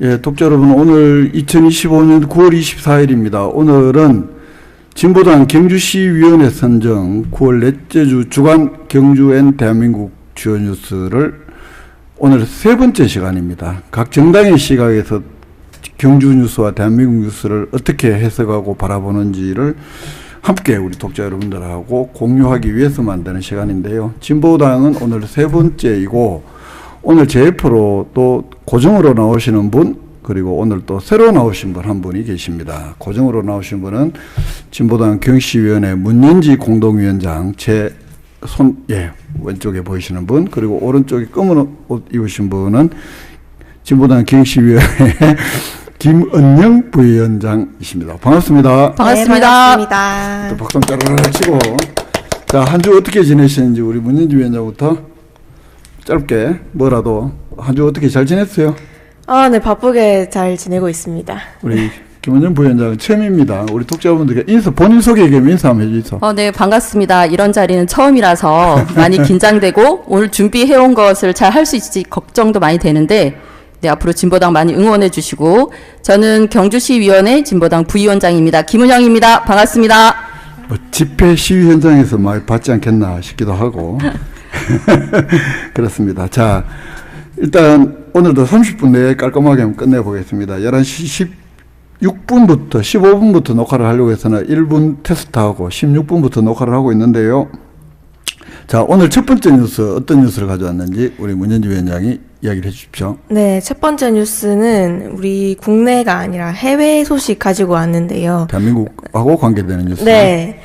예, 독자 여러분, 오늘 2025년 9월 24일입니다. 오늘은 진보당 경주시위원회 선정 9월 넷째 주 주간 경주앤 대한민국 주요 뉴스를 오늘 세 번째 시간입니다. 각 정당의 시각에서 경주 뉴스와 대한민국 뉴스를 어떻게 해석하고 바라보는지를 함께 우리 독자 여러분들하고 공유하기 위해서 만드는 시간인데요. 진보당은 오늘 세 번째이고, 오늘 JF로 또 고정으로 나오시는 분, 그리고 오늘 또 새로 나오신 분 한 분이 계십니다. 고정으로 나오신 분은 진보당 경시위원회 문연지 공동위원장, 왼쪽에 보이시는 분, 그리고 오른쪽에 검은 옷 입으신 분은 진보당 경시위원회 김은영 부위원장이십니다. 반갑습니다. 반갑습니다. 네, 반갑습니다. 또 박수 짜르르 치고. 자, 한 주 어떻게 지내시는지 우리 문연지 위원장부터 짧게 뭐라도 한 주 어떻게 잘 지냈어요? 네, 바쁘게 잘 지내고 있습니다. 우리 김은영 부위원장은 처음입니다. 우리 독자분들께 본인 소개 겸 인사 한번 해주세요. 네, 반갑습니다. 이런 자리는 처음이라서 많이 긴장되고 오늘 준비해온 것을 잘 할 수 있을지 걱정도 많이 되는데, 네, 앞으로 진보당 많이 응원해 주시고, 저는 경주시위원회 진보당 부위원장입니다. 김은영입니다. 반갑습니다. 집회 시위 현장에서 많이 받지 않겠나 싶기도 하고 그렇습니다. 자, 일단 오늘도 30분 내에 깔끔하게 한번 끝내보겠습니다. 11시 16분부터 15분부터 녹화를 하려고 해서는 1분 테스트하고 16분부터 녹화를 하고 있는데요. 자, 오늘 첫 번째 뉴스, 어떤 뉴스를 가져왔는지 우리 문연지 위원장이 이야기를 해주십시오. 네, 첫 번째 뉴스는 우리 국내가 아니라 해외 소식 가지고 왔는데요. 대한민국하고 관계되는 뉴스. 네.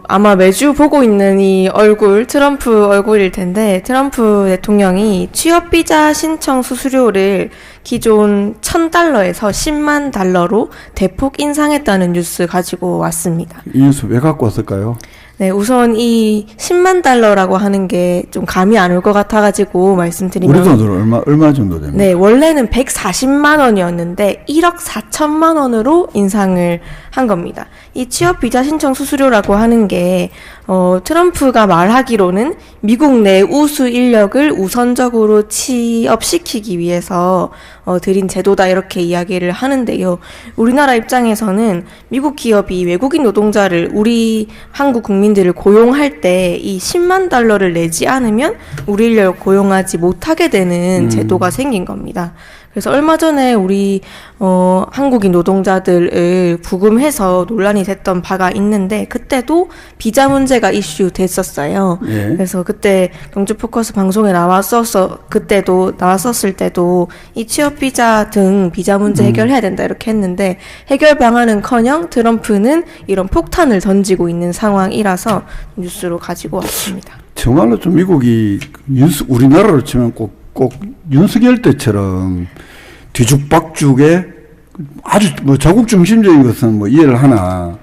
아마 매주 보고 있는 이 얼굴, 트럼프 얼굴일 텐데, 트럼프 대통령이 취업비자 신청 수수료를 기존 $1,000에서 $10만 달러로 대폭 인상했다는 뉴스 가지고 왔습니다. 이 뉴스 왜 갖고 왔을까요? 네, 우선 이 $10만 달러라고 하는 게 좀 감이 안 올 것 같아가지고 말씀드리면, 우리 돈으로 얼마 정도 됩니까? 네, 원래는 140만 원이었는데 1억 4천만 원으로 인상을 한 겁니다. 이 취업 비자 신청 수수료라고 하는 게 트럼프가 말하기로는 미국 내 우수 인력을 우선적으로 취업시키기 위해서 들인 제도다, 이렇게 이야기를 하는데요. 우리나라 입장에서는 미국 기업이 외국인 노동자를, 우리 한국 국민들을 고용할 때 이 $10만 달러를 내지 않으면 우리 인력 고용하지 못하게 되는 제도가 생긴 겁니다. 그래서 얼마 전에 우리 한국인 노동자들을 부금해서 논란이 됐던 바가 있는데, 그때도 비자 문제가 이슈 됐었어요. 예. 그래서 그때 경주포커스 방송에 그때도 나왔었을 때도 이 취업 비자 등 비자 문제 해결해야 된다, 이렇게 했는데, 해결 방안은커녕 트럼프는 이런 폭탄을 던지고 있는 상황이라서 뉴스로 가지고 왔습니다. 정말로 좀 미국이 우리나라로 치면 꼭 윤석열 때처럼 뒤죽박죽에 아주 자국 중심적인 것은 이해를 하나,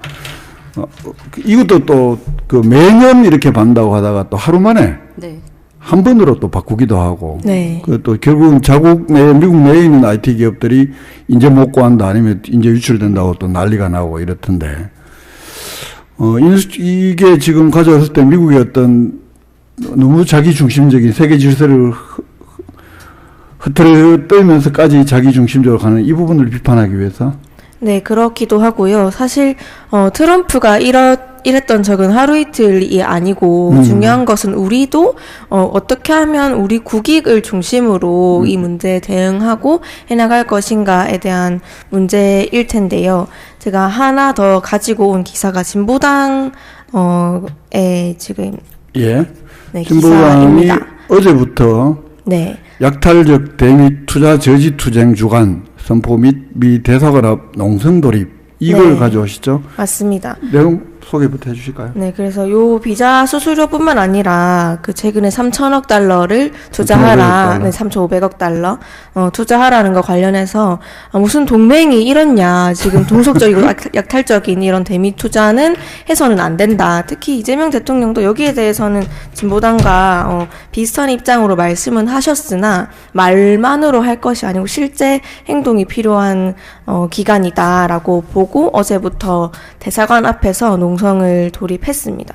이것도 또 매년 이렇게 반다고 하다가 또 하루 만에 네. 한 번으로 또 바꾸기도 하고, 네. 또 결국은 미국 내에 있는 IT 기업들이 이제 못 구한다, 아니면 이제 유출된다고 또 난리가 나고 이렇던데, 이게 지금 가져왔을 때 미국의 어떤 너무 자기 중심적인 세계 질서를 흐트러뜨리면서까지 자기 중심적으로 가는 이 부분을 비판하기 위해서? 네, 그렇기도 하고요. 사실 트럼프가 이랬던 적은 하루 이틀이 아니고, 중요한 것은 우리도 어떻게 하면 우리 국익을 중심으로 이 문제에 대응하고 해나갈 것인가에 대한 문제일 텐데요. 제가 하나 더 가지고 온 기사가 진보당에 지금 네, 진보당이 기사입니다. 어제부터 네. 약탈적 대미 투자 저지 투쟁 주간 선포 및 미 대사관합 농성 돌입, 이걸 네. 가져오시죠? 맞습니다. 내용 소개부터 해주실까요? 네, 그래서 요 비자 수수료뿐만 아니라 최근에 3천억 달러를 투자하라, 3,500억 달러 투자하라는 거 관련해서 무슨 동맹이 이렇냐, 지금 동속적이고 약탈적인 이런 대미 투자는 해서는 안 된다. 특히 이재명 대통령도 여기에 대해서는 진보당과 비슷한 입장으로 말씀은 하셨으나, 말만으로 할 것이 아니고 실제 행동이 필요한 기간이다라고 보고 어제부터 대사관 앞에서 농성을 돌입했습니다.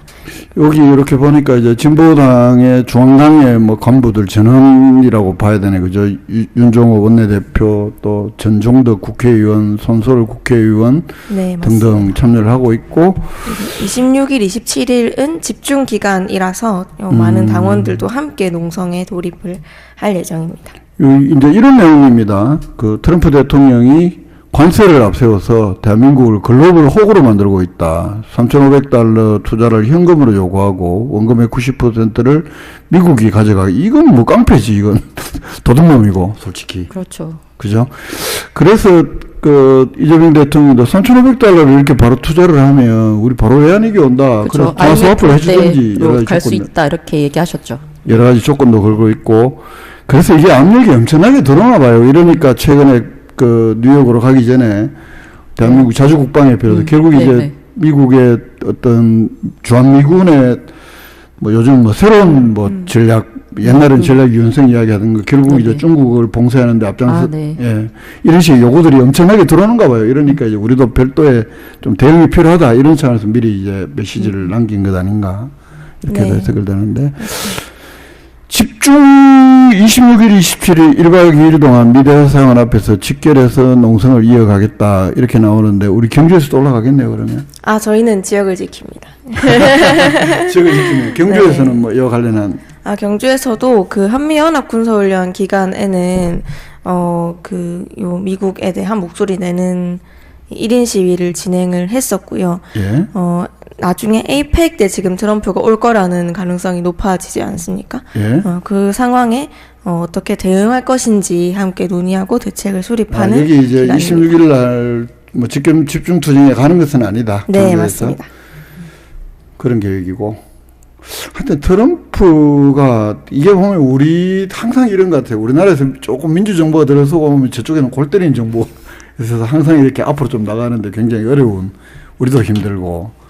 여기 이렇게 보니까 이제 진보당의 중앙당의 뭐 간부들 전원이라고 봐야 되네, 그죠? 윤종호 원내대표, 또 전종덕 국회의원, 손소를 국회의원 네, 등등 참여를 하고 있고, 26일, 27일은 집중 기간이라서 많은 당원들도 함께 농성에 돌입을 할 예정입니다. 이제 이런 내용입니다. 그 트럼프 대통령이 관세를 앞세워서 대한민국을 글로벌 호구로 만들고 있다. 3,500달러 투자를 현금으로 요구하고 원금의 90%를 미국이 가져가기. 이건 뭐 깡패지, 이건. 도둑놈이고, 솔직히. 그렇죠. 그죠? 그래서 이재명 대통령도 3,500달러를 이렇게 바로 투자를 하면 우리 바로 외환위기 온다. 그렇죠. 그래서 사업을 해주든지 갈 수 있다 이렇게 얘기하셨죠. 여러 가지 조건도 걸고 있고, 그래서 이게 압력이 엄청나게 들어오나 봐요. 이러니까 최근에 뉴욕으로 가기 전에 대한민국 자주국방협회로서 결국 이제 미국의 어떤 주한미군의 뭐 요즘 뭐 새로운 뭐 전략, 옛날엔 전략 유연성 이야기하던 거 결국 이제 중국을 봉쇄하는데 앞장서 예, 이런 식의 요구들이 엄청나게 들어오는가 봐요. 이러니까 이제 우리도 별도의 좀 대응이 필요하다 이런 차원에서 미리 이제 메시지를 남긴 것 아닌가 이렇게 해석을 되는데. 집중 26일, 27일 1박 2일 동안 미대사관 앞에서 직결해서 농성을 이어가겠다 이렇게 나오는데 우리 경주에서도 올라가겠네요, 그러면. 저희는 지역을 지킵니다. 지역을 지키면 경주에서는 뭐 이어가려는. 경주에서도 그 한미연합군사훈련 기간에는 요 미국에 대한 목소리 내는 1인 시위를 진행을 했었고요. 예. 나중에 에이펙 때 지금 트럼프가 올 거라는 가능성이 높아지지 않습니까? 예. 그 상황에 어떻게 대응할 것인지 함께 논의하고 대책을 수립하는 여기 이제 기간입니다. 26일 날 뭐 집중 투쟁에 가는 것은 아니다. 네, 정부에서. 맞습니다. 그런 계획이고. 하여튼 트럼프가 이게 보면 우리 항상 이런 것 같아요. 우리나라에서 조금 민주정부가 들어서고 보면 저쪽에는 골 때리는 정부. 그래서 항상 이렇게 앞으로 좀 나가는데 굉장히 어려운, 우리도 힘들고.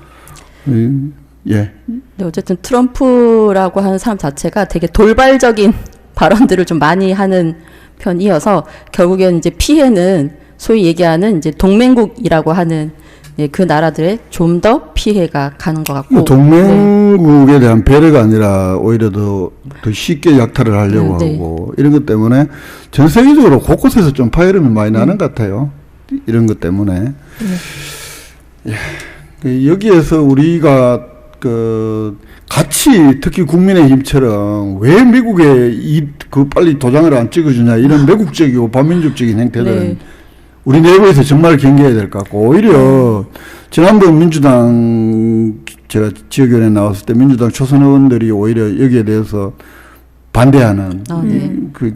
예. 네, 어쨌든 트럼프라고 하는 사람 자체가 되게 돌발적인 발언들을 좀 많이 하는 편이어서 결국에는 이제 피해는 소위 얘기하는 이제 동맹국이라고 하는 그 나라들의 좀 더 피해가 가는 것 같고. 동맹국에 대한 배려가 아니라 오히려 더 쉽게 약탈을 하려고 하고 이런 것 때문에 전 세계적으로 곳곳에서 좀 파열음이 많이 나는 것 같아요. 이런 것 때문에. 예. 여기에서 우리가 같이 특히 국민의힘처럼 왜 미국에 빨리 도장을 안 찍어주냐 이런 매국적이고 반민족적인 행태들은 우리 내부에서 정말 경계해야 될 것 같고 오히려 지난번 민주당 제가 지역위원회 나왔을 때 민주당 초선 의원들이 오히려 여기에 대해서 반대하는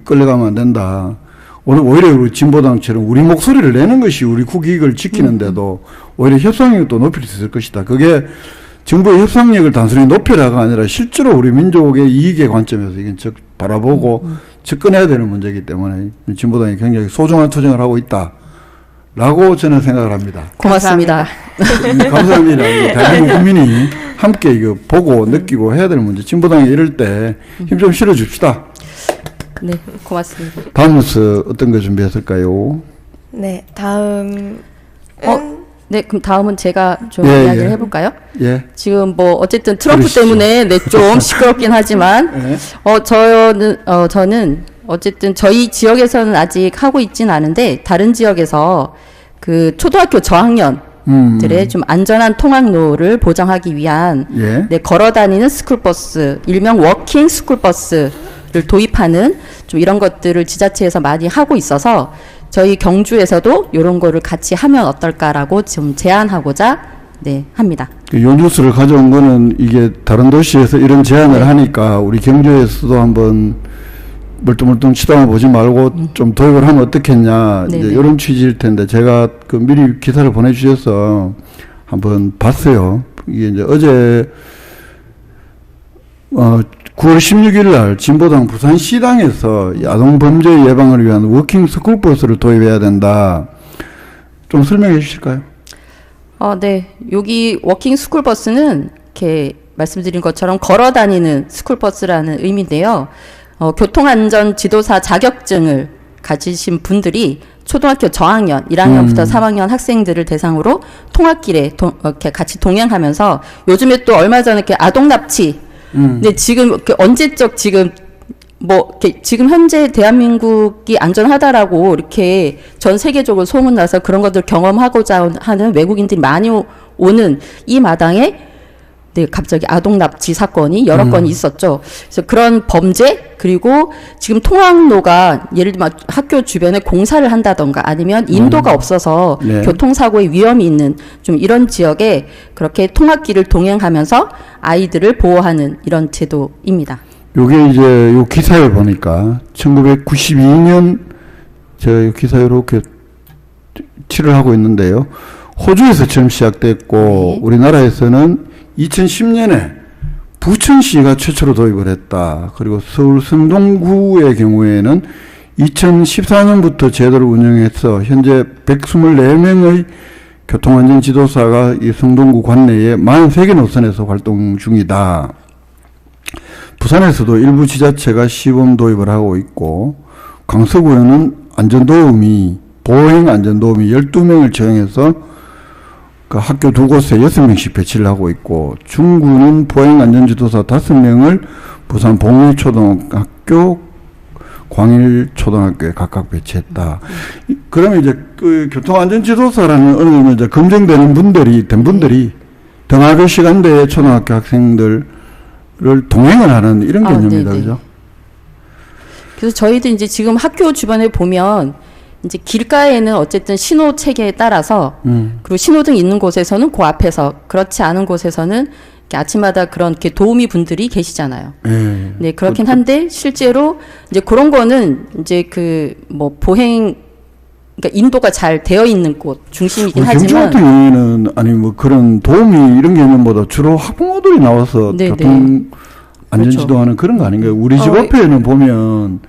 끌려가면 안 된다. 오히려 우리 진보당처럼 우리 목소리를 내는 것이 우리 국익을 지키는데도 오히려 협상력도 높일 수 있을 것이다. 그게 정부의 협상력을 단순히 높여라가 아니라 실제로 우리 민족의 이익의 관점에서 이건 바라보고 접근해야 되는 문제이기 때문에 진보당이 굉장히 소중한 투쟁을 하고 있다라고 저는 생각을 합니다. 고맙습니다. 감사합니다. 대한민국 국민이 함께 이거 보고 느끼고 해야 될 문제. 진보당이 이럴 때 힘 좀 실어줍시다. 네, 고맙습니다. 다음 뉴스 어떤 거 준비했을까요? 네, 다음은 네, 그럼 다음은 제가 좀 이야기를 해볼까요? 예. 지금 뭐 어쨌든 트럼프 그러시죠. 때문에 좀 시끄럽긴 하지만 저는 어쨌든 저희 지역에서는 아직 하고 있진 않은데 다른 지역에서 그 초등학교 저학년들의 좀 안전한 통학로를 보장하기 위한 걸어 다니는 스쿨버스, 일명 워킹 스쿨버스를 도입하는 좀 이런 것들을 지자체에서 많이 하고 있어서 저희 경주에서도 이런 거를 같이 하면 어떨까라고 좀 제안하고자 합니다. 요 뉴스를 가져온 거는 이게 다른 도시에서 이런 제안을 하니까 우리 경주에서도 한번 멀뚱멀뚱 치다만 보지 말고 좀 도입을 하면 어떻겠냐 이제 이런 취지일 텐데 제가 미리 기사를 보내주셔서 한번 봤어요. 이게 이제 어제 9월 16일 날 진보당 부산시당에서 아동범죄 예방을 위한 워킹 스쿨버스를 도입해야 된다. 좀 설명해 주실까요? 네. 여기 워킹 스쿨버스는 이렇게 말씀드린 것처럼 걸어 다니는 스쿨버스라는 의미인데요. 교통안전 지도사 자격증을 가지신 분들이 초등학교 저학년 1학년부터 3학년 학생들을 대상으로 통학길에 이렇게 같이 동행하면서 요즘에 또 얼마 전에 이렇게 아동 납치 근데 지금 이렇게 언제적 지금 뭐 이렇게 지금 현재 대한민국이 안전하다라고 이렇게 전 세계적으로 소문나서 그런 것들 경험하고자 하는 외국인들이 많이 오는 이 마당에 네, 갑자기 아동 납치 사건이 여러 건이 있었죠. 그래서 그런 범죄 그리고 지금 통학로가 예를 들면 학교 주변에 공사를 한다던가 아니면 인도가 없어서 네. 교통사고의 위험이 있는 좀 이런 지역에 그렇게 통학길을 동행하면서 아이들을 보호하는 이런 제도입니다. 요게 이제 요 기사에 보니까 1992년 제가 이 기사에 이렇게 칠을 하고 있는데요. 호주에서 처음 시작됐고 네. 우리나라에서는 2010년에 부천시가 최초로 도입을 했다. 그리고 서울 성동구의 경우에는 2014년부터 제도를 운영해서 현재 124명의 교통안전지도사가 이 성동구 관내에 43개 노선에서 활동 중이다. 부산에서도 일부 지자체가 시범 도입을 하고 있고 강서구에는 보행 안전도우미 12명을 채용해서 그 학교 두 곳에 6명씩 배치를 하고 있고 중구는 보행안전지도사 5명을 부산 봉우초등학교, 광일초등학교에 각각 배치했다. 그러면 이제 그 교통안전지도사라는 어느 정도 이제 검증되는 분들이 등하교 시간대에 초등학교 학생들을 동행을 하는 이런 개념이다, 네네. 그죠? 그래서 저희도 이제 지금 학교 주변에 보면 이제 길가에는 어쨌든 신호 체계에 따라서 그리고 신호등 있는 곳에서는 그 앞에서 그렇지 않은 곳에서는 이렇게 아침마다 그런 이렇게 도우미 분들이 계시잖아요. 네. 네, 그렇긴 한데 실제로 이제 그런 거는 이제 그 뭐 보행 그러니까 인도가 잘 되어 있는 곳 중심이긴 경주 하지만 같은 경우에는 아니 뭐 그런 도우미 이런 개념보다 주로 학부모들이 나와서 네네. 교통 안전지도하는 그런 거 아닌가요? 우리 집 앞에는 보면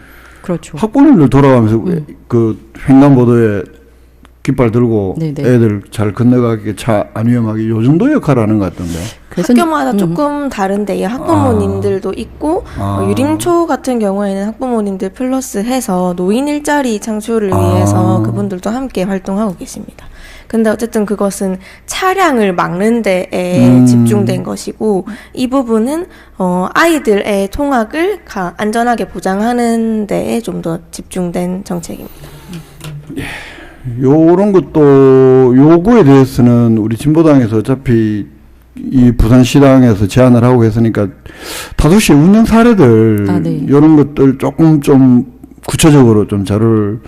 그렇죠. 학부모님들 돌아가면서 그 횡단보도에 깃발 들고 네네. 애들 잘 건너가게 차 안 위험하게 요 정도 역할을 하는 것 같던데. 그래서 학교마다 조금 다른데 학부모님들도 있고 유림초 같은 경우에는 학부모님들 플러스 해서 노인 일자리 창출을 위해서 그분들도 함께 활동하고 계십니다. 근데 어쨌든 그것은 차량을 막는 데에 집중된 것이고 이 부분은 아이들의 통학을 안전하게 보장하는 데에 좀 더 집중된 정책입니다. 요런 것도 요거에 대해서는 우리 진보당에서 어차피 이 부산시당에서 제안을 하고 했으니까 다도시 운영 사례들 네. 요런 것들 조금 좀 구체적으로 좀 자료를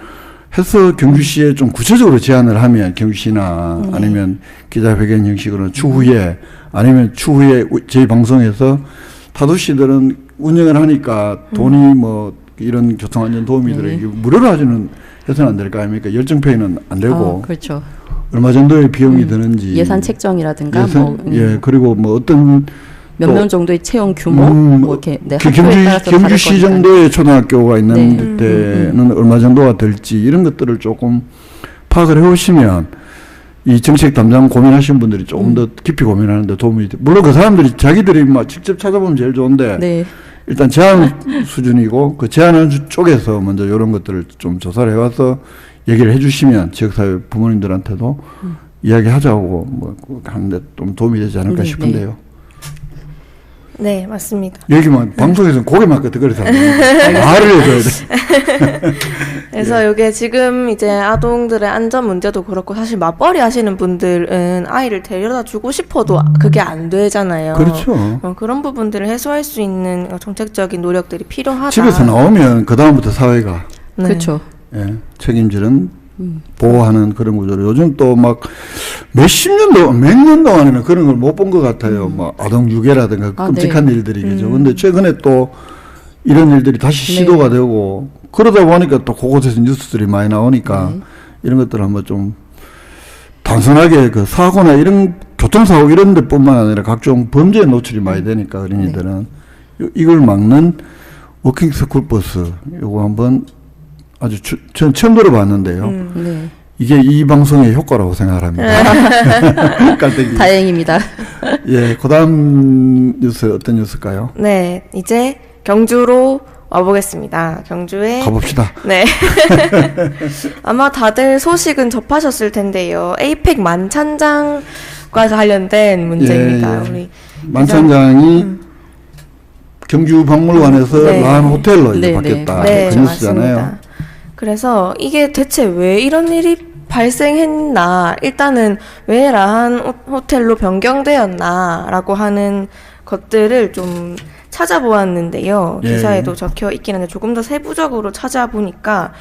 해서 경주시에 좀 구체적으로 제안을 하면 경주시나 아니면 기자회견 형식으로 추후에 아니면 추후에 저희 방송에서 타도시들은 운영을 하니까 돈이 뭐 이런 교통안전 도우미들에게 무료로 하지는 해서는 안 될 거 아닙니까? 열정페이는 안 되고 그렇죠. 얼마 정도의 비용이 드는지 예산 책정이라든가 그리고 뭐 어떤 몇 명 정도의 채용 규모 뭐 이렇게 네, 학교에 따라서 경주시 다를 거니까. 정도의 초등학교가 있는 네. 데는 얼마 정도가 될지 이런 것들을 조금 파악을 해오시면 이 정책 담당 고민하시는 분들이 조금 더 깊이 고민하는데 도움이 돼. 물론 그 사람들이 자기들이 막 직접 찾아보면 제일 좋은데 네. 일단 제안 수준이고 그 제안하는 쪽에서 먼저 이런 것들을 좀 조사를 해와서 얘기를 해주시면 지역사회 부모님들한테도 이야기하자고 뭐 하는데 좀 도움이 되지 않을까 싶은데요. 네, 맞습니다. 얘기만 방송에서는 고개만 끄덕거려서 말을 해줘야 돼. 그래서 이게 지금 이제 아동들의 안전 문제도 그렇고 사실 맞벌이 하시는 분들은 아이를 데려다 주고 싶어도 그게 안 되잖아요. 그렇죠. 그런 부분들을 해소할 수 있는 정책적인 노력들이 필요하다. 집에서 나오면 그 다음부터 사회가 네. 그렇죠. 책임지는 보호하는 그런 구조로 요즘 또 막 몇십 년도 몇 년 동안에는 그런 걸 못 본 것 같아요. 뭐 아동 유괴라든가 끔찍한 네. 일들이겠죠. 근데 최근에 또 이런 일들이 다시 시도가 되고 그러다 보니까 또 그곳에서 뉴스들이 많이 나오니까 이런 것들을 한번 좀 단순하게 그 사고나 이런 교통사고 이런 데뿐만 아니라 각종 범죄에 노출이 많이 되니까 어린이들은 이걸 막는 워킹 스쿨 버스 요거 한번 아주 전 처음 들어봤는데요. 네. 이게 이 방송의 효과라고 생각합니다. 깔때기. 다행입니다. 예, 그다음 뉴스 어떤 뉴스일까요? 네, 이제 경주로 와보겠습니다. 경주에 가봅시다. 네. 아마 다들 소식은 접하셨을 텐데요. 에이펙 만찬장과 관련된 문제입니다. 예. 우리 만찬장이 경주박물관에서 네. 라한 호텔로 이제 네, 바뀌었다. 네, 그 뉴스잖아요. 맞습니다. 그래서 이게 대체 왜 이런 일이 발생했나, 일단은 왜 라한 호텔로 변경되었나라고 하는 것들을 좀 찾아보았는데요. 예. 기사에도 적혀 있긴 한데 조금 더 세부적으로 찾아보니까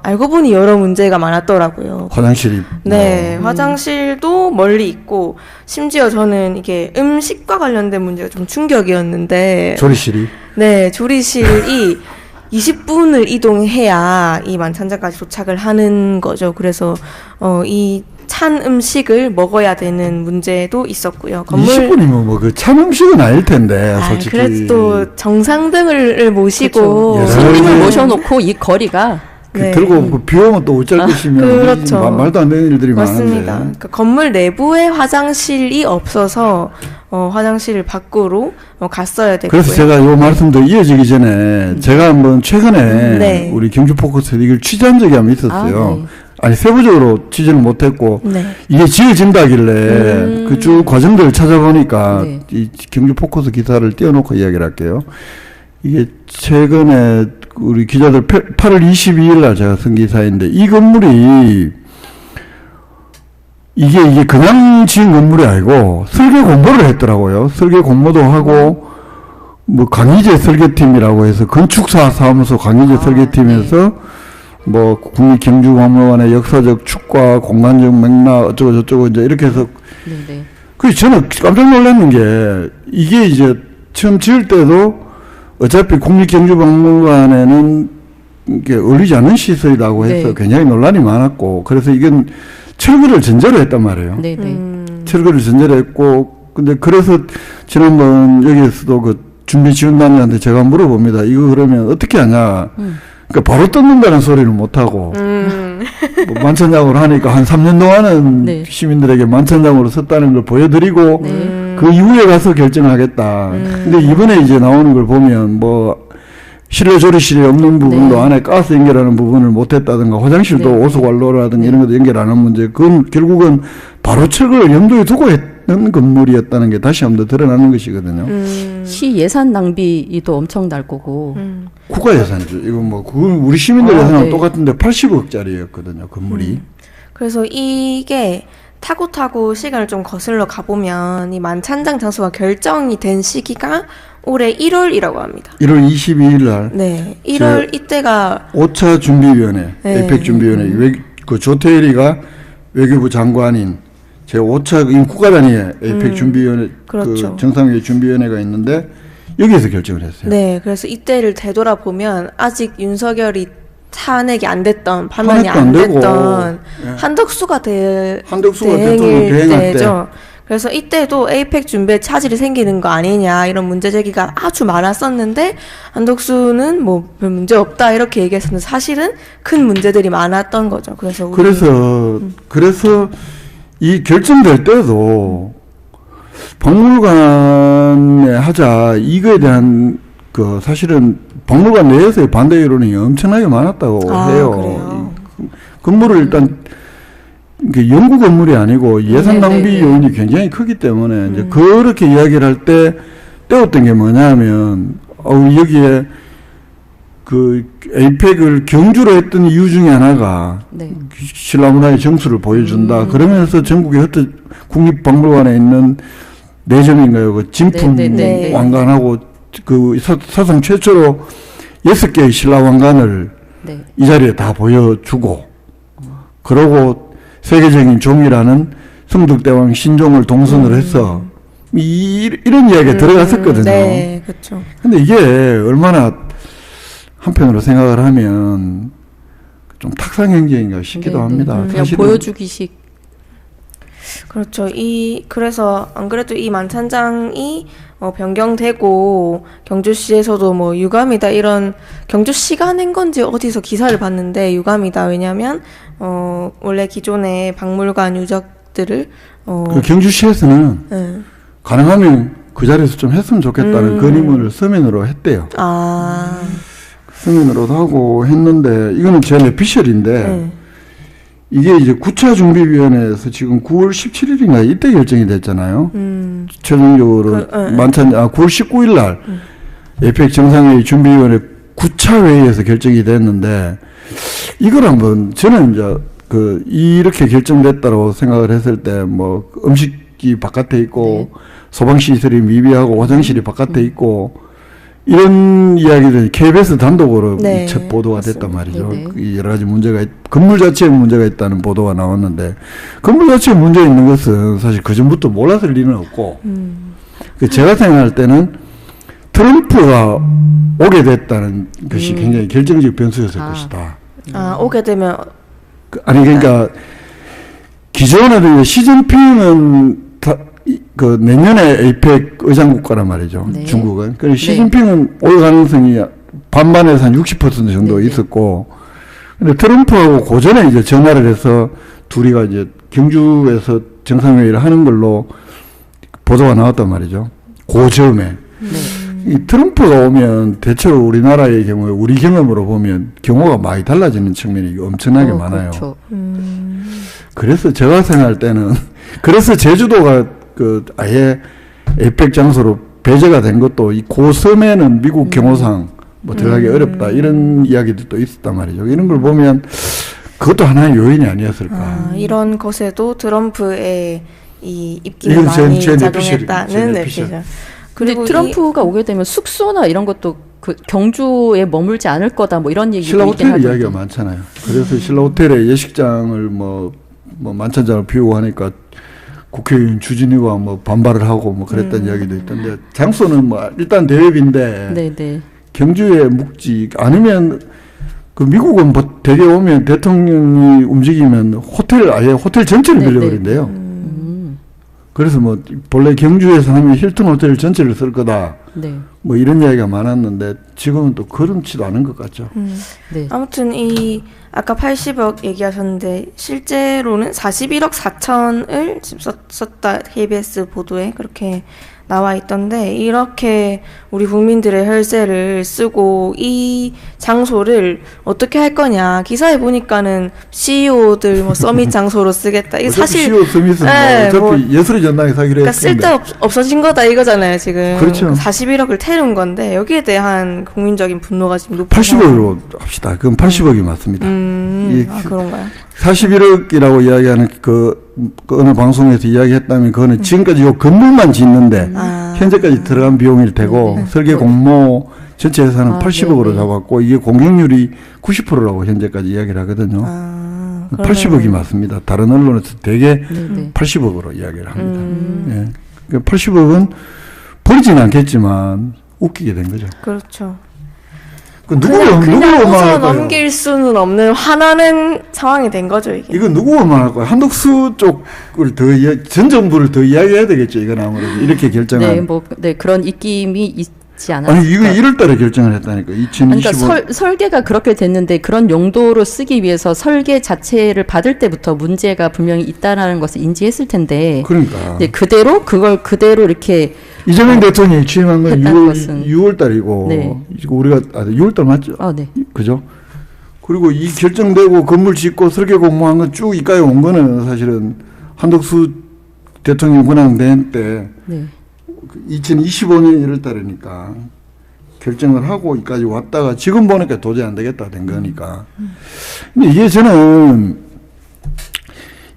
알고 보니 여러 문제가 많았더라고요. 화장실이 네, 화장실도 멀리 있고, 심지어 저는 이게 음식과 관련된 문제가 좀 충격이었는데, 조리실이 네, 조리실이 20분을 이동해야 이 만찬장까지 도착을 하는 거죠. 그래서 이 찬 음식을 먹어야 되는 문제도 있었고요. 20분이면 뭐 그 찬 음식은 아닐 텐데 아, 솔직히. 그래도 또 정상등을 모시고 그렇죠. 손님을 네. 모셔놓고 이 거리가 그 네. 들고 그 비 오면 또 어쩔 것이면 그렇죠. 말도 안 되는 일들이 맞습니다. 많은데. 그 건물 내부에 화장실이 없어서 화장실 밖으로 갔어야 됐고요. 그래서 제가 요 말씀도 이어지기 전에 제가 한번 최근에 네. 우리 경주 포커스 이걸 취재한 적이 한번 있었어요. 네. 아니 세부적으로 취재를 못했고 네. 이게 지어진다길래 그 쭉 과정들을 찾아보니까 네. 이 경주 포커스 기사를 띄워놓고 이야기를 할게요. 이게 최근에 우리 기자들 8월 22일 날 제가 쓴 기사인데 이 건물이 이게 그냥 지은 건물이 아니고 설계 공모를 했더라고요. 설계 공모도 하고 뭐 강희재 설계팀이라고 해서 건축사 사무소 강희재 설계팀에서 뭐 국립경주박물관의 역사적 축과 공간적 맥락 어쩌고 저쩌고 이제 이렇게 해서 네네. 그 저는 깜짝 놀랐는 게 이게 이제 처음 지을 때도 어차피 국립경주박물관에는 이게 어울리지 않는 시설이라고 해서 네. 굉장히 논란이 많았고 그래서 이건 철거를 전제로 했단 말이에요. 네네. 철거를 전제로 했고 근데 그래서 지난번 여기에서도 그 준비 지원단장한테 제가 물어봅니다. 이거 그러면 어떻게 하냐. 그러니까 바로 뜯는다는 소리는 못하고 뭐 만찬장으로 하니까 한 3년 동안은 네. 시민들에게 만찬장으로 썼다는 걸 보여드리고 그 이후에 가서 결정하겠다. 근데 이번에 이제 나오는 걸 보면 뭐 실내 조리실이 없는 부분도 네. 안에 가스 연결하는 부분을 못했다든가 화장실도 네. 오수관로라든가 이런 것도 연결하는 문제 그건 결국은 바로 철거를 염두에 두고 했던 건물이었다는 게 다시 한번 더 드러나는 것이거든요. 시 예산 낭비도 엄청 날 거고. 국가 예산이죠. 이거 뭐 그건 우리 시민들 아, 예산은 네. 똑같은데 80억짜리였거든요. 건물이. 그래서 이게 타고 시간을 좀 거슬러 가보면 이 만찬장 장소가 결정이 된 시기가 올해 1월이라고 합니다. 1월 22일 날 네, 1월 이때가 5차 준비위원회, 네. 에이펙 준비위원회, 그 조태일이가 외교부 장관인 제5차 국가 단위의 에이펙 준비위원회, 그렇죠. 그 정상회의 준비위원회가 있는데 여기에서 결정을 했어요. 네, 그래서 이때를 되돌아보면 아직 윤석열이 탄핵이 안 됐던, 판단이 탄핵도 안 안 되고, 됐던 예. 한덕수가 한덕수가 대행일 대통령 대행할 때. 때죠. 그래서 이때도 에이펙 준비에 차질이 생기는 거 아니냐 이런 문제 제기가 아주 많았었는데 한덕수는 뭐 별 문제 없다 이렇게 얘기했었는데 사실은 큰 문제들이 많았던 거죠. 그래서 그래서 이 결정될 때도 박물관에 하자 이거에 대한 그 사실은 박물관 내에서의 반대 여론이 엄청나게 많았다고 해요. 그래요? 이 건물을 일단 그 연구 건물이 아니고 예산 낭비 네네네. 요인이 굉장히 크기 때문에 이제 그렇게 이야기를 할 때 떼었던 게 뭐냐면 여기에 그 에이펙을 경주로 했던 이유 중에 하나가 네. 신라문화의 정수를 보여준다. 그러면서 전국에 국립박물관에 있는 4점인가요? 그 진품 네네네. 왕관하고 그 사상 최초로 6개의 신라 왕관을 네. 이 자리에 다 보여주고 그러고 세계적인 종이라는 성덕대왕 신종을 동선을 해서 이런 이야기가 들어갔었거든요. 네, 그렇죠. 근데 이게 얼마나 한편으로 생각을 하면 좀 탁상 행정인가 싶기도 네, 합니다. 그냥 사실은 보여주기식. 그렇죠. 그래서 안 그래도 이 만찬장이 변경되고 경주시에서도 뭐 유감이다 이런 경주시가 낸 건지 어디서 기사를 봤는데 유감이다. 왜냐면 원래 기존의 박물관 유적들을 그 경주시에서는 네. 가능하면 그 자리에서 좀 했으면 좋겠다는 건의문을 서면으로 했대요. 아, 서면으로도 하고 했는데 이거는 제 내피셜인데 네. 이게 이제 9차 준비위원회에서 지금 9월 17일인가 이때 결정이 됐잖아요. 최종적으로 9월 19일 날 에펙 정상회의 준비위원회 9차 회의에서 결정이 됐는데 이걸 한번 저는 이제 이렇게 결정됐다고 생각을 했을 때 뭐 음식이 바깥에 있고 소방시설이 미비하고 화장실이 바깥에 있고 이런 이야기들이 KBS 단독으로 네, 첫 보도가 맞습니다. 됐단 말이죠. 네네. 이 여러 가지 문제가 건물 자체에 문제가 있다는 보도가 나왔는데 건물 자체에 문제 있는 것은 사실 그 전부터 몰랐을 리는 없고 제가 생각할 때는 트럼프가 오게 됐다는 것이 굉장히 결정적 변수였을 것이다. 아, 오게 되면 아니 그러니까 기존에도 시진핑은 내년에 에이펙 의장국가란 말이죠. 네. 중국은. 그래서 시진핑은 올 가능성이 반반에서 한 60% 정도 있었고, 근데 트럼프하고 고전에 이제 전화를 해서 둘이가 이제 경주에서 정상회의를 하는 걸로 보도가 나왔단 말이죠. 고점에. 이 트럼프가 오면 대체로 우리나라의 경우에 우리 경험으로 보면 경우가 많이 달라지는 측면이 엄청나게 많아요. 그렇죠. 그래서 제가 생각할 때는 그래서 제주도가 아예 에이펙 장소로 배제가 된 것도 이 고섬에는 미국 경호상 뭐 들어가기 어렵다 이런 이야기들도 있었단 말이죠. 이런 걸 보면 그것도 하나의 요인이 아니었을까. 아, 이런 것에도 트럼프의 이 입김이 이건 많이 제 작용했다는 내피셜. 내피셜. 근데 그리고 트럼프가 오게 되면 숙소나 이런 것도 그 경주에 머물지 않을 거다 뭐 이런 얘기도 신라 있긴 호텔 하던데. 이야기가 많잖아요. 그래서 신라 호텔에 예식장을 뭐 만찬장을 비우고 하니까 국회의원 주진우가 뭐 반발을 하고 뭐 그랬던 이야기도 있던데 장소는 뭐 일단 대회비인데 네네. 경주에 묵지 않으면 그 미국은 뭐 대개 오면 대통령이 움직이면 아예 호텔 전체를 네네. 빌려버린대요. 그래서 뭐 본래 경주에서 하면 힐튼 호텔 전체를 쓸 거다. 네. 뭐 이런 이야기가 많았는데 지금은 또 그렇지도 않은 것 같죠. 네. 아무튼 이 아까 80억 얘기하셨는데 실제로는 41억 4천을 지금 썼다 KBS 보도에 그렇게 나와 있던데 이렇게 우리 국민들의 혈세를 쓰고 이 장소를 어떻게 할 거냐 기사에 보니까는 CEO들 뭐 서밋 장소로 쓰겠다 이게 사실 CEO 서밋은 네, 어차피 뭐 예술의 전당에 사기로 그러니까 했는데 없어진 거다 이거잖아요 지금. 그렇죠. 41억을 태운 건데 여기에 대한 국민적인 분노가 지금 높아서 80억으로 합시다. 그건 80억이 맞습니다. 그런가요? 41억이라고 이야기하는 그 어느 방송에서 이야기했다면 그거는 지금까지 요 건물만 짓는데 현재까지 들어간 비용일 테고 설계 공모 전체 예산은 80억으로 네네. 잡았고 이게 공격률이 90%라고 현재까지 이야기를 하거든요. 80억이 맞습니다. 다른 언론에서 대개 80억으로 이야기를 합니다. 예. 그러니까 80억은 버리지는 않겠지만 웃기게 된 거죠. 그렇죠. 누구를 그냥 웃어 할까요? 넘길 수는 없는 화나는 상황이 된 거죠 이게. 이거 누구만 할 거야? 한덕수 쪽을 전 정부를 더 이야기해야 되겠죠. 이건 아무래도 이렇게 결정한. 네, 뭐, 네, 그런 입김이 있지 않았을까. 아니 이거 1월달에 결정을 했다니까. 2025. 그러니까 설계가 그렇게 됐는데 그런 용도로 쓰기 위해서 설계 자체를 받을 때부터 문제가 분명히 있다라는 것을 인지했을 텐데. 그러니까. 네, 그걸 그대로 이렇게 이재명 대통령이 취임한 건 했다는 것은. 6월달이고 네. 이거 우리가 6월달 맞죠? 네. 그죠? 그리고 이 결정되고 건물 짓고 설계 공모한 거 쭉 이까지 온 거는 사실은 한덕수 대통령 권한대행 때 네. 2025년 1월달이니까 결정을 하고 여기까지 왔다가 지금 보니까 도저히 안 되겠다 된 거니까. 근데 이게 저는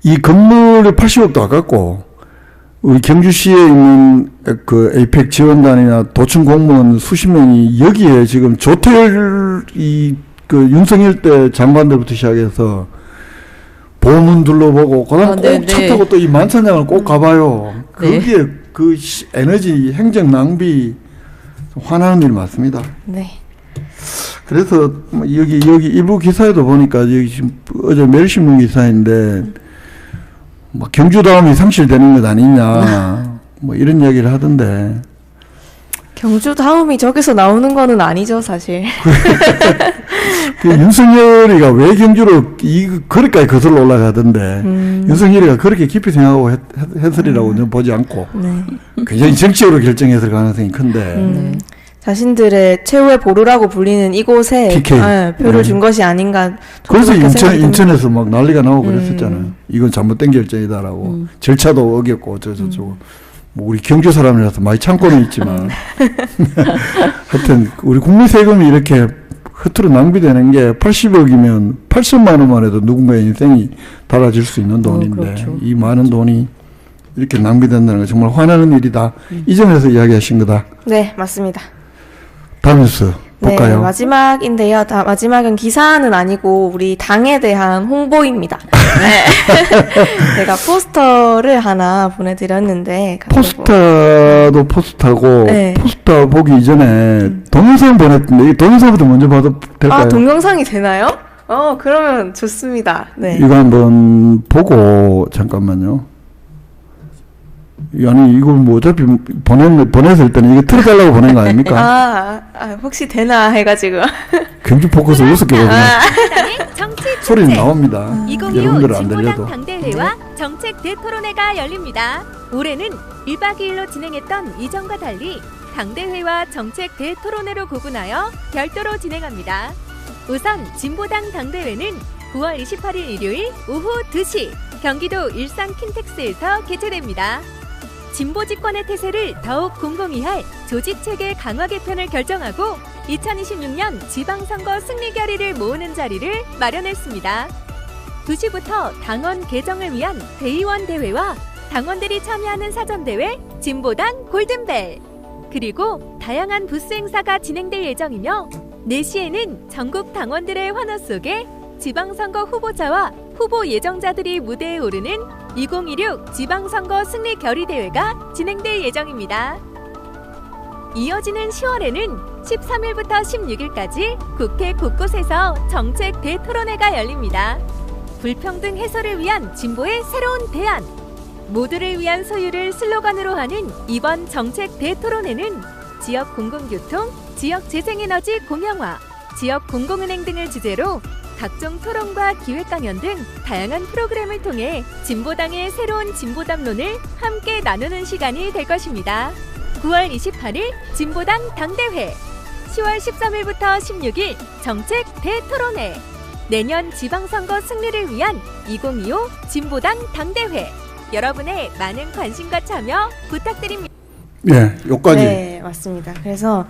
이 건물의 80억도 아깝고 우리 경주시에 있는 그 에이펙 지원단이나 도청 공무원 수십 명이 여기에 지금 조태열 그 윤석열 때 장관들부터 시작해서 보문 둘러보고 그다음 꼭 차 타고 또 이 만찬장을 꼭 가봐요. 거기에 그 에너지 행정 낭비 화나는 일 많습니다. 네. 그래서 여기 일부 기사에도 보니까 여기 지금 어제 매일신문 기사인데 뭐 경주 다음이 상실되는 것 아니냐 뭐 이런 이야기를 하던데 경주 다음이 저기서 나오는 거는 아니죠 사실. 그 윤석열이가 왜 경주로 그렇게까지 거슬러 올라가던데 윤석열이가 그렇게 깊이 생각하고 했으리라고 저는 보지 않고 네. 굉장히 정치적으로 결정했을 가능성이 큰데 자신들의 최후의 보루라고 불리는 이곳에 TK. 표를 네. 준 것이 아닌가. 저도 그래서 그렇게 생각됩니다. 인천에서 막 난리가 나고 그랬었잖아요. 이건 잘못된 결정이다라고 절차도 어겼고 저쩌고 뭐 우리 경주 사람이라서 많이 참고는 있지만 하여튼 우리 국민 세금이 이렇게 허투루 낭비되는 게 80억이면 8천만 원만 해도 누군가의 인생이 달아질 수 있는 돈인데 그렇죠. 이 많은 돈이 이렇게 낭비된다는 게 정말 화나는 일이다. 이 점에서 이야기하신 거다. 네, 맞습니다. 다음 뉴스 볼까요? 네, 마지막인데요. 마지막은 기사는 아니고 우리 당에 대한 홍보입니다. 네. 제가 포스터를 하나 보내드렸는데 포스터도 포스터고 네. 포스터 보기 이전에 동영상 보냈는데 이 동영상부터 먼저 봐도 될까요? 아, 동영상이 되나요? 그러면 좋습니다. 네. 이거 한번 보고 잠깐만요. 아니 이걸 뭐 어차피 보냈을 때는 이거 틀어달라고 보낸 거 아닙니까? 혹시 되나 해가지고. 경주 포커스 6개거든요. 당의 정치 소리는 축제. 나옵니다. 2025 여러분들은 안 진보당 들려도. 당대회와 정책 대토론회가 열립니다. 올해는 1박 2일로 진행했던 이전과 달리 당대회와 정책 대토론회로 구분하여 별도로 진행합니다. 우선 진보당 당대회는 9월 28일 일요일 오후 2시 경기도 일산 킨텍스에서 개최됩니다. 진보 집권의 태세를 더욱 공공히 할 조직체계 강화 개편을 결정하고 2026년 지방선거 승리 결의를 모으는 자리를 마련했습니다. 2시부터 당원 개정을 위한 대의원 대회와 당원들이 참여하는 사전대회 진보당 골든벨, 그리고 다양한 부스 행사가 진행될 예정이며 4시에는 전국 당원들의 환호 속에 지방선거 후보자와 후보 예정자들이 무대에 오르는 2026 지방선거 승리 결의대회가 진행될 예정입니다. 이어지는 10월에는 13일부터 16일까지 국회 곳곳에서 정책 대토론회가 열립니다. 불평등 해소를 위한 진보의 새로운 대안, 모두를 위한 소유를 슬로건으로 하는 이번 정책 대토론회는 지역 공공교통, 지역 재생에너지 공영화, 지역 공공은행 등을 주제로 각종 토론과 기획 강연 등 다양한 프로그램을 통해 진보당의 새로운 진보 담론을 함께 나누는 시간이 될 것입니다. 9월 28일 진보당 당대회, 10월 13일부터 16일 정책 대토론회, 내년 지방선거 승리를 위한 2025 진보당 당대회, 여러분의 많은 관심과 참여 부탁드립니다. 예, 요까지. 네, 맞습니다. 그래서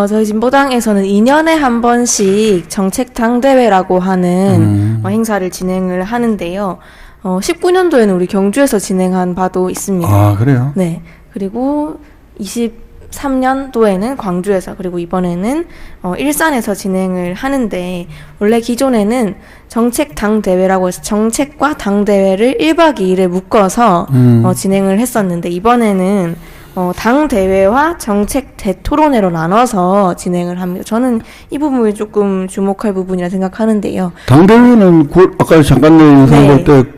저희 진보당에서는 2년에 한 번씩 정책 당대회라고 하는 행사를 진행을 하는데요. 19년도에는 우리 경주에서 진행한 바도 있습니다. 아, 그래요? 네. 그리고 23년도에는 광주에서, 그리고 이번에는 일산에서 진행을 하는데, 원래 기존에는 정책 당대회라고 해서 정책과 당대회를 1박 2일에 묶어서 진행을 했었는데, 이번에는 당대회와 정책 대토론회로 나눠서 진행을 합니다. 저는 이 부분이 조금 주목할 부분이라 생각하는데요. 당대회는 아까 잠깐 영상 네. 볼 때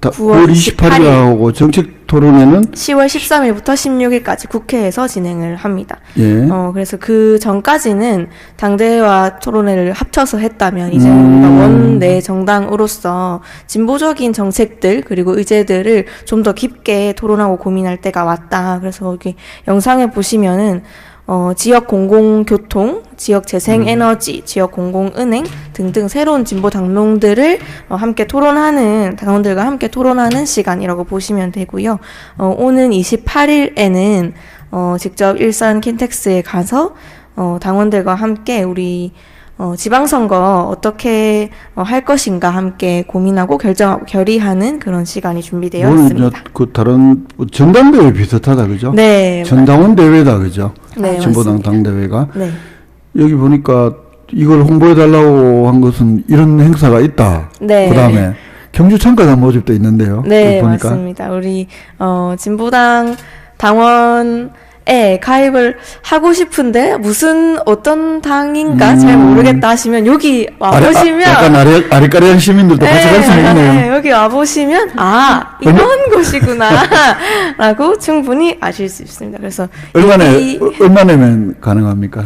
9월 28일 하고 정책 토론회는 10월 13일부터 16일까지 국회에서 진행을 합니다. 예. 그래서 그 전까지는 당대회와 토론회를 합쳐서 했다면 이제는 우리가 원내 정당으로서 진보적인 정책들 그리고 의제들을 좀 더 깊게 토론하고 고민할 때가 왔다. 그래서 여기 영상에 보시면은 지역 공공교통, 지역 재생에너지, 지역 공공은행 등등 새로운 진보 당론들을 함께 토론하는, 당원들과 함께 토론하는 시간이라고 보시면 되고요. 오는 28일에는 직접 일산 킨텍스에 가서 당원들과 함께 우리 지방선거 어떻게 할 것인가 함께 고민하고 결정하고 결의하는 그런 시간이 준비되어 있습니다. 그 다른 전당대회 비슷하다, 그죠? 네. 전당원 대회다, 그죠? 네, 진보당 맞습니다. 당대회가. 네. 여기 보니까 이걸 홍보해달라고 한 것은 이런 행사가 있다. 네. 그 다음에 경주 참가단 모집도 있는데요. 네, 여기 보니까. 맞습니다. 우리 진보당 당원의 가입을 하고 싶은데 무슨 어떤 당인가 잘 모르겠다 하시면 여기 와보시면 약간 아리까리한 시민들도 같이 갈 수 있네요. 여기 와보시면 이런 곳이구나 라고 충분히 아실 수 있습니다. 그래서 얼마내면 가능합니까?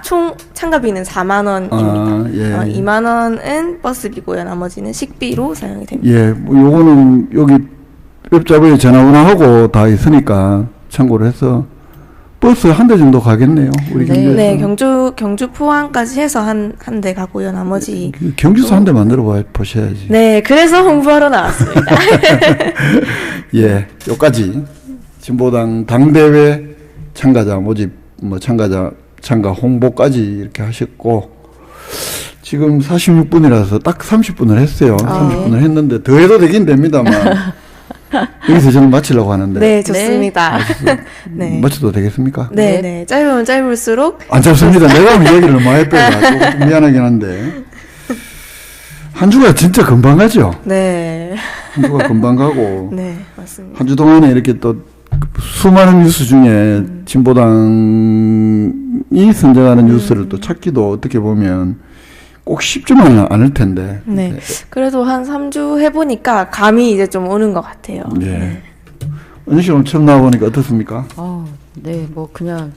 총 참가비는 4만 원입니다. 예. 2만 원은 버스비고요. 나머지는 식비로 사용이 됩니다. 예, 뭐 요거는 여기 웹자부에 전화번호하고 다 있으니까 참고를 해서 버스 한 대 정도 가겠네요. 우리 네. 경주에서. 네, 경주 포항까지 해서 한 대 가고요. 나머지 경주서 한 대 만들어 보셔야지. 네, 그래서 홍보하러 나왔습니다. 예, 여기까지 진보당 당대회 참가자 모집, 참가 홍보까지 이렇게 하셨고, 지금 46분이라서 딱 30분을 했어요. 30분을 했는데 더 해도 되긴 됩니다만 여기서 저는 마치려고 하는데. 네, 좋습니다. 네. 마쳐도 되겠습니까? 네, 네. 짧으면 짧을수록 안 짧습니다. 내가 하면 얘기를 너무 많이 빼가 조금 미안하긴 한데 한 주가 진짜 금방 가죠. 네. 한 주가 금방 가고 네, 맞습니다. 한 주 동안에 이렇게 또 수많은 뉴스 중에 진보당이 선정하는 뉴스를 또 찾기도 어떻게 보면 꼭 쉽지만은 않을 텐데. 네. 그래도 한 3주 해보니까 감이 이제 좀 오는 것 같아요. 네. 은희 씨 오늘 처음 나와보니까 어떻습니까? 네, 뭐 그냥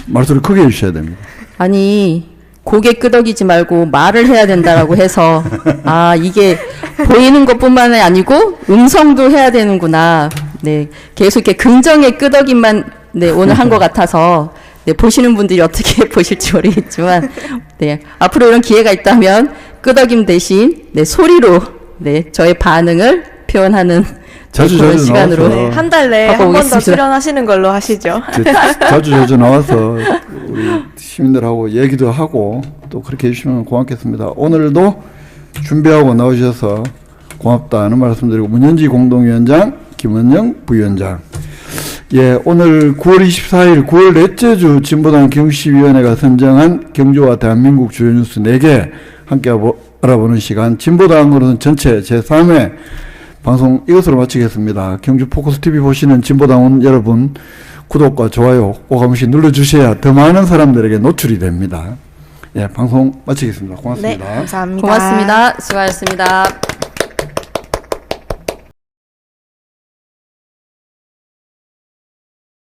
말소리 크게 해주셔야 됩니다. 아니 고개 끄덕이지 말고 말을 해야 된다라고 해서 이게 보이는 것뿐만 아니고 음성도 해야 되는구나. 네, 계속 이렇게 긍정의 끄덕임만 오늘 한 것 같아서 보시는 분들이 어떻게 보실지 모르겠지만 앞으로 이런 기회가 있다면 끄덕임 대신 소리로 저의 반응을 표현하는 자주 시간으로 나와서 한 달 내에 한 번 더 출연하시는 걸로 하시죠. 자주 나와서 우리 시민들하고 얘기도 하고 또 그렇게 해주시면 고맙겠습니다. 오늘도 준비하고 나오셔서 고맙다는 말씀드리고, 문현지 공동위원장, 김원영 부위원장. 예, 오늘 9월 24일 9월 넷째 주 진보당 경주시위원회가 선정한 경주와 대한민국 주요 뉴스 4개 함께 알아보는 시간, 진보당으로는 전체 제3회 방송 이것으로 마치겠습니다. 경주 포커스TV 보시는 진보당원 여러분, 구독과 좋아요 꼭 한 번씩 눌러주셔야 더 많은 사람들에게 노출이 됩니다. 예, 방송 마치겠습니다. 고맙습니다. 네, 감사합니다. 고맙습니다. 수고하셨습니다.